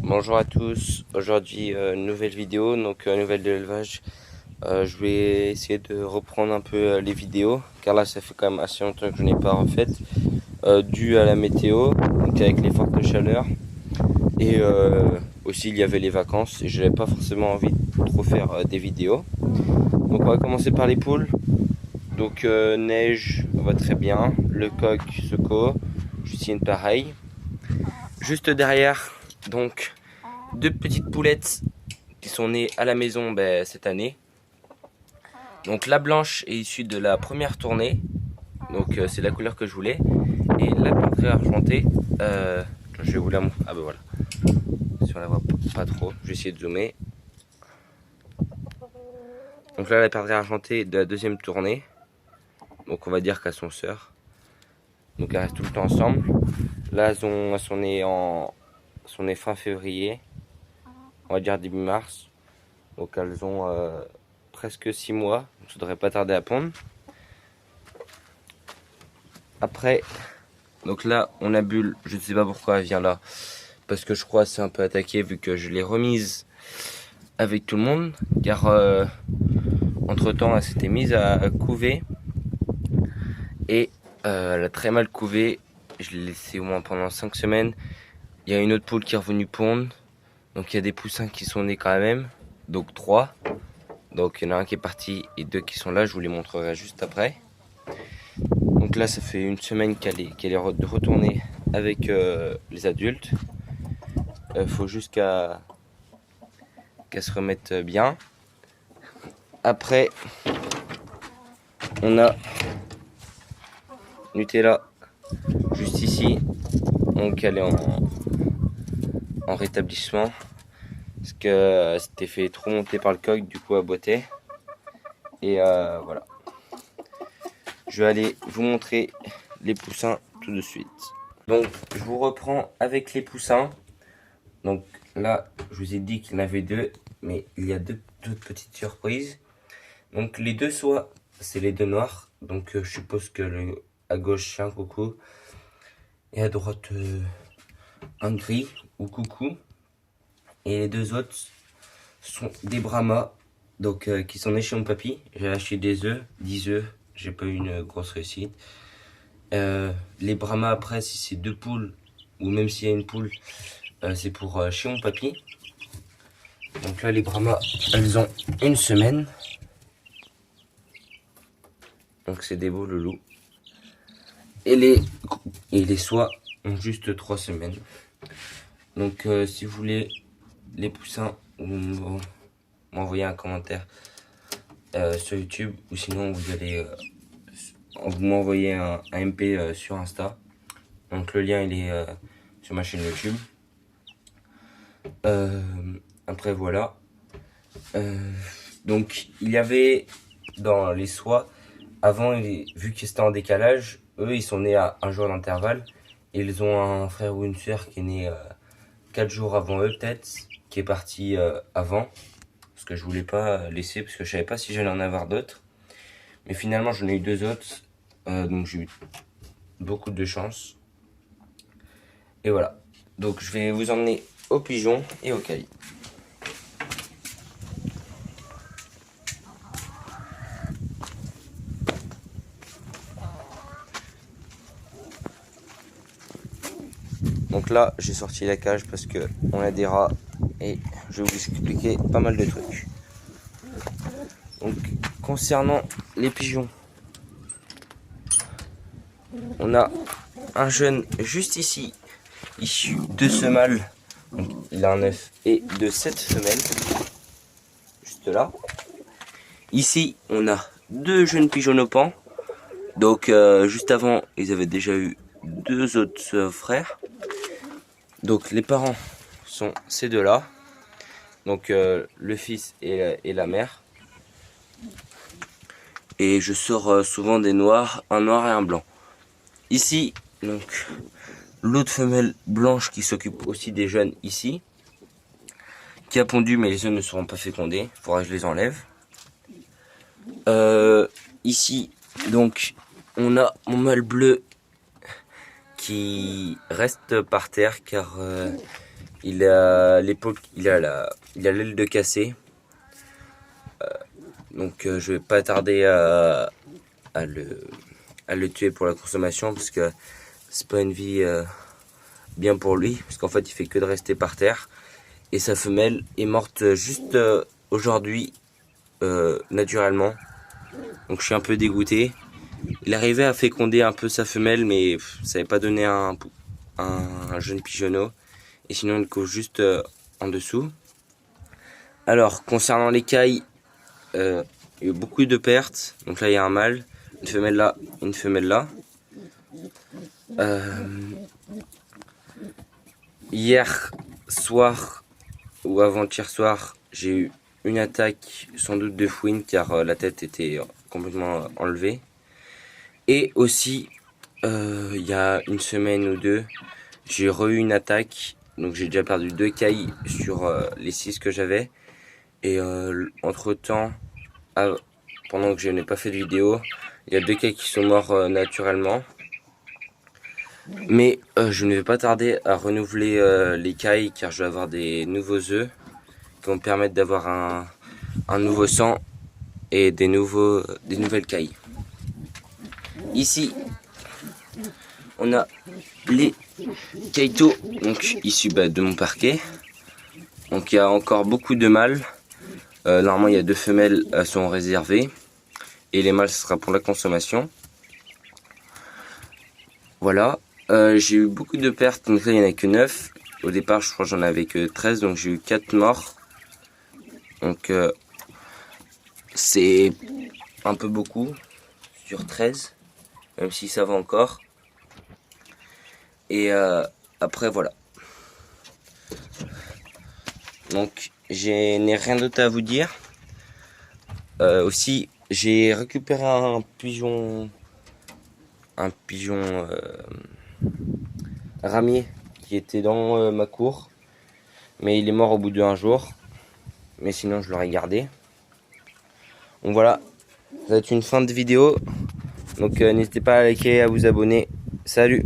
Bonjour à tous, aujourd'hui nouvelle vidéo, donc nouvelle de l'élevage. Je vais essayer de reprendre un peu les vidéos, car là ça fait quand même assez longtemps que je n'ai pas refait, dû à la météo, donc avec les fortes chaleurs, et aussi il y avait les vacances, et je n'avais pas forcément envie de trop faire des vidéos. Donc on va commencer par les poules. Donc Neige va très bien, le coq Seco, Justine pareil. Juste derrière, donc deux petites poulettes qui sont nées à la maison cette année. Donc la blanche est issue de la première tournée, donc c'est la couleur que je voulais. Et la panthère argentée, je vais vous la montrer. Ah ben voilà, si on la voit pas trop, je vais essayer de zoomer. Donc là la panthère argentée de la deuxième tournée, donc on va dire qu'elles sont sœurs. Donc elles restent tout le temps ensemble. Là elles sont nées fin février, on va dire début mars. Donc elles ont presque 6 mois, donc ça devrait pas tarder à pondre. Après, donc là on a Bulle, je ne sais pas pourquoi elle vient là, parce que je crois que c'est un peu attaqué vu que je l'ai remise avec tout le monde, car entre temps elle s'était mise à couver, et elle a très mal couvé, je l'ai laissé au moins pendant 5 semaines. Il y a une autre poule qui est revenue pondre, donc il y a des poussins qui sont nés quand même, donc 3. Donc il y en a un qui est parti et 2 qui sont là, je vous les montrerai juste après. Donc là ça fait une semaine qu'elle est retournée avec les adultes. Faut juste qu'elle se remette bien. Après on a Nutella juste ici. Donc elle est en rétablissement. Parce qu'elle s'était fait trop monter par le coq, du coup elle boitait. Et voilà. Je vais aller vous montrer les poussins tout de suite. Donc je vous reprends avec les poussins. Donc là je vous ai dit qu'il y en avait 2, mais il y a deux petites surprises. Donc les deux soies, c'est les deux noirs. Donc je suppose que à gauche c'est un coucou et à droite un gris ou coucou. Et les deux autres sont des Brahmas, donc qui sont nés chez mon papy. J'ai acheté des œufs, 10 œufs, j'ai pas eu une grosse réussite. Les Brahmas après, si c'est 2 poules ou même s'il y a une poule, c'est pour chez mon papy. Donc là les Brahmas, elles ont une semaine. Donc c'est des beaux loulous. Et les soies ont juste 3 semaines. Donc si vous voulez les poussins, vous m'envoyez un commentaire sur YouTube, ou sinon vous allez vous m'envoyez un MP sur Insta. Donc le lien il est sur ma chaîne YouTube. Après voilà. Donc il y avait dans les soies, avant, vu qu'ils étaient en décalage, eux ils sont nés à un jour d'intervalle. Et ils ont un frère ou une soeur qui est né 4 jours avant eux peut-être, qui est parti avant. Parce que je voulais pas laisser, parce que je savais pas si j'allais en avoir d'autres. Mais finalement j'en ai eu 2 autres, donc j'ai eu beaucoup de chance. Et voilà, donc je vais vous emmener aux pigeons et aux cailles. Donc là j'ai sorti la cage parce que on a des rats et je vais vous expliquer pas mal de trucs. Donc concernant les pigeons, on a un jeune juste ici, issu de ce mâle. Donc, il a un œuf et de 7 femelles, juste là. Ici, on a 2 jeunes pigeons au pan. Donc, juste avant, ils avaient déjà eu 2 autres frères. Donc, les parents sont ces deux-là. Donc, le fils et la mère. Et je sors souvent des noirs, un noir et un blanc. Ici, donc, l'autre femelle blanche qui s'occupe aussi des jeunes ici, qui a pondu mais les œufs ne seront pas fécondés, il faudra que je les enlève. Ici, donc, on a mon mâle bleu qui reste par terre car Il a l'épaule, il a l'aile de cassé. Donc je vais pas tarder à le tuer pour la consommation, parce que c'est pas une vie bien pour lui, parce qu'en fait il fait que de rester par terre. Et sa femelle est morte juste aujourd'hui, naturellement. Donc je suis un peu dégoûté. Il arrivait à féconder un peu sa femelle, mais ça n'avait pas donné un jeune pigeonneau. Et sinon il couche juste en dessous. Alors concernant l'écaille, il y a eu beaucoup de pertes. Donc là il y a un mâle, une femelle là, une femelle là. Hier soir ou avant-hier soir, j'ai eu une attaque sans doute de fouine, car la tête était complètement enlevée. Et aussi, il y a une semaine ou deux, j'ai eu une attaque. Donc j'ai déjà perdu 2 cailles sur les 6 que j'avais. Et entre temps, pendant que je n'ai pas fait de vidéo, il y a 2 cailles qui sont morts naturellement. Mais je ne vais pas tarder à renouveler les cailles, car je vais avoir des nouveaux œufs qui vont me permettre d'avoir un nouveau sang et des nouvelles cailles. Ici, on a les caïtos, donc issus de mon parquet. Donc il y a encore beaucoup de mâles. Normalement il y a 2 femelles, elles sont réservées. Et les mâles ce sera pour la consommation. Voilà. J'ai eu beaucoup de pertes, donc là il n'y en a que 9. Au départ je crois que j'en avais que 13, donc j'ai eu 4 morts. Donc c'est un peu beaucoup sur 13, même si ça va encore. Et après voilà. Donc je n'ai rien d'autre à vous dire. Aussi j'ai récupéré un pigeon ramier qui était dans ma cour, mais il est mort au bout d'1 jour. Mais sinon je l'aurais gardé. Donc voilà, ça va être une fin de vidéo. Donc n'hésitez pas à liker, à vous abonner. Salut!